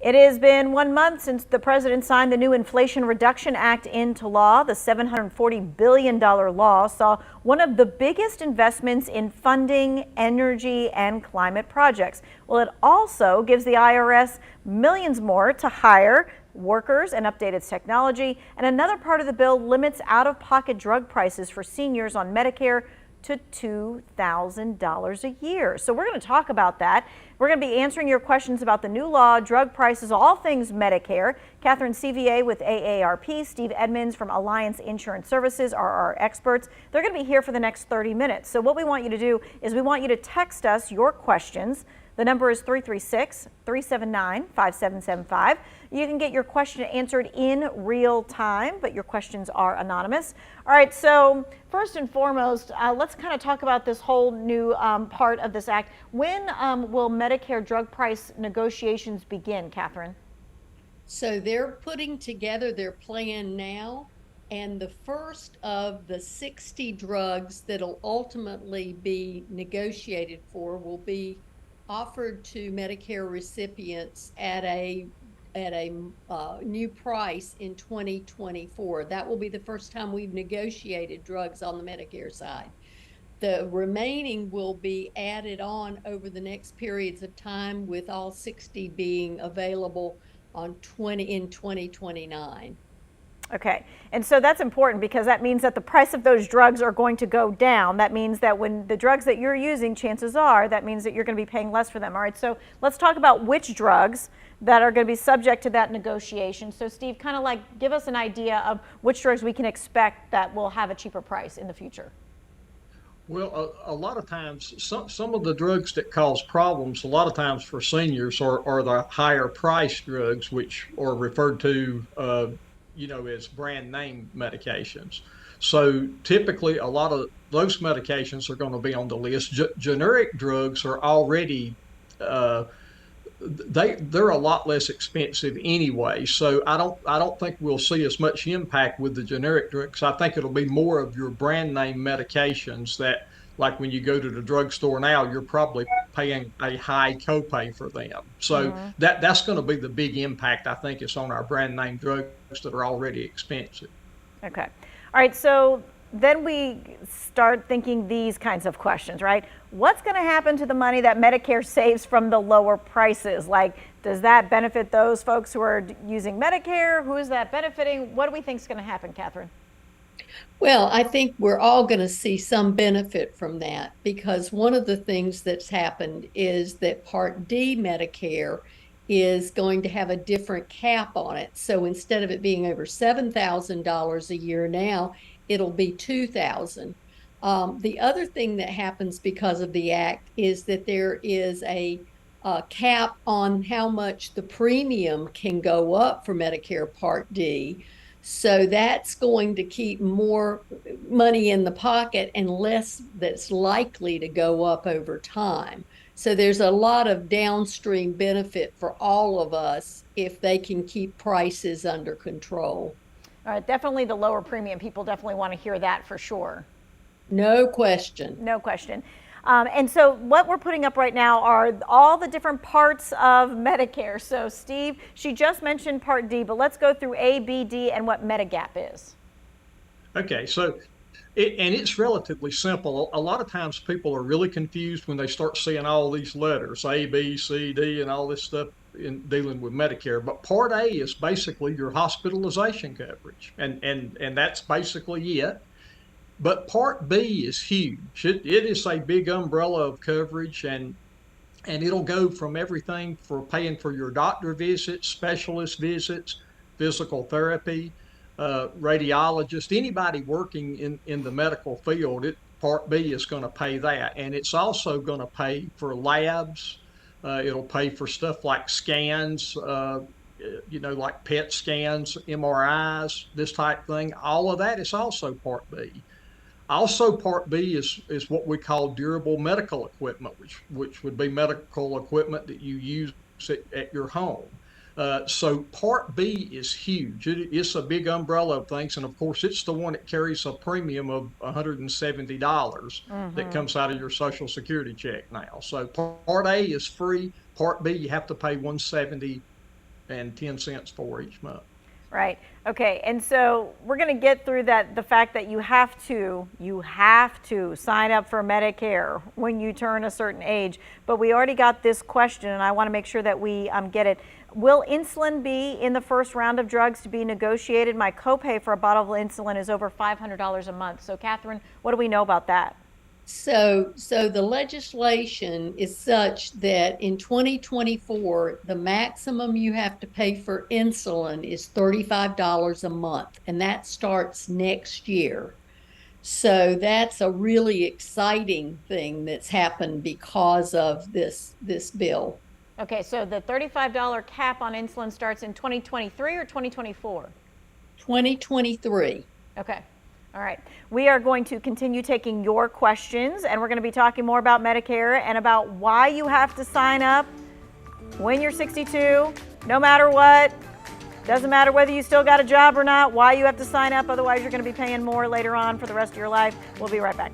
It has been 1 month since the president signed the new Inflation Reduction Act into law. The $740 billion law saw one of the biggest investments in funding energy and climate projects. Well, it also gives the IRS millions more to hire workers and update its technology. And another part of the bill limits out-of-pocket drug prices for seniors on Medicare to $2,000 a year. So we're going to talk about that. We're going to be answering your questions about the new law, drug prices, all things Medicare. Catherine Sevier with AARP, Steve Edmonds from Alliance Insurance Services are our experts. They're going to be here for the next 30 minutes. So what we want you to do is we want you to text us your questions. The number is 336-379-5775. You can get your question answered in real time, but your questions are anonymous. All right, so first and foremost, let's kind of talk about this whole new part of this act. When will Medicare drug price negotiations begin, Catherine? So they're putting together their plan now, and the first of the 60 drugs that'll ultimately be negotiated for will be offered to Medicare recipients at a new price in 2024. That will be the first time we've negotiated drugs on the Medicare side. The remaining will be added on over the next periods of time, with all 60 being available in 2029. Okay, and so that's important because that means that the price of those drugs are going to go down. That means that when the drugs that you're using, chances are, that means that you're going to be paying less for them. All right, so let's talk about which drugs that are going to be subject to that negotiation. So Steve, kind of like give us an idea of which drugs we can expect that will have a cheaper price in the future. Well, a lot of times, some of the drugs that cause problems, a lot of times for seniors, are the higher price drugs, which are referred to as brand name medications. So typically a lot of those medications are going to be on the list. Generic drugs are already they're a lot less expensive anyway. So I don't think we'll see as much impact with the generic drugs. I think it'll be more of your brand name medications that, like when you go to the drugstore now, you're probably paying a high copay for them. So that's going to be the big impact. I think it's on our brand name drugs that are already expensive. Okay. All right. So then we start thinking these kinds of questions, right? What's going to happen to the money that Medicare saves from the lower prices? Like, does that benefit those folks who are using Medicare? Who is that benefiting? What do we think is going to happen, Catherine? Well, I think we're all going to see some benefit from that, because one of the things that's happened is that Part D Medicare is going to have a different cap on it. So instead of it being over $7,000 a year now, it'll be $2,000. The other thing that happens because of the act is that there is a cap on how much the premium can go up for Medicare Part D. So that's going to keep more money in the pocket and less that's likely to go up over time. So there's a lot of downstream benefit for all of us if they can keep prices under control. All right, definitely the lower premium. People definitely want to hear that for sure. No question. No question. And so what we're putting up right now are all the different parts of Medicare. So Steve, she just mentioned Part D, but let's go through A, B, D, and what Medigap is. Okay, so it's relatively simple. A lot of times people are really confused when they start seeing all these letters, A, B, C, D, and all this stuff in dealing with Medicare. But Part A is basically your hospitalization coverage, and that's basically it. But Part B is huge. It is a big umbrella of coverage, and it'll go from everything for paying for your doctor visits, specialist visits, physical therapy, radiologist, anybody working in the medical field. Part B is going to pay that, and it's also going to pay for labs. It'll pay for stuff like scans, like PET scans, MRIs, this type thing. All of that is also Part B. Also, Part B is what we call durable medical equipment, which would be medical equipment that you use at your home. So Part B is huge. It's a big umbrella of things, and of course, it's the one that carries a premium of $170 that comes out of your Social Security check now. So Part A is free. Part B, you have to pay $170 $1.10 for each month. Right. Okay. And so we're going to get through that, the fact that you have to sign up for Medicare when you turn a certain age. But we already got this question, and I want to make sure that we get it. Will insulin be in the first round of drugs to be negotiated? My copay for a bottle of insulin is over $500 a month. So, Catherine, what do we know about that? So the legislation is such that in 2024, the maximum you have to pay for insulin is $35 a month, and that starts next year. So that's a really exciting thing that's happened because of this bill. Okay, so the $35 cap on insulin starts in 2023 or 2024? 2023. Okay. All right. We are going to continue taking your questions, and we're going to be talking more about Medicare and about why you have to sign up when you're 62, no matter what. Doesn't matter whether you still got a job or not, why you have to sign up. Otherwise, you're going to be paying more later on for the rest of your life. We'll be right back.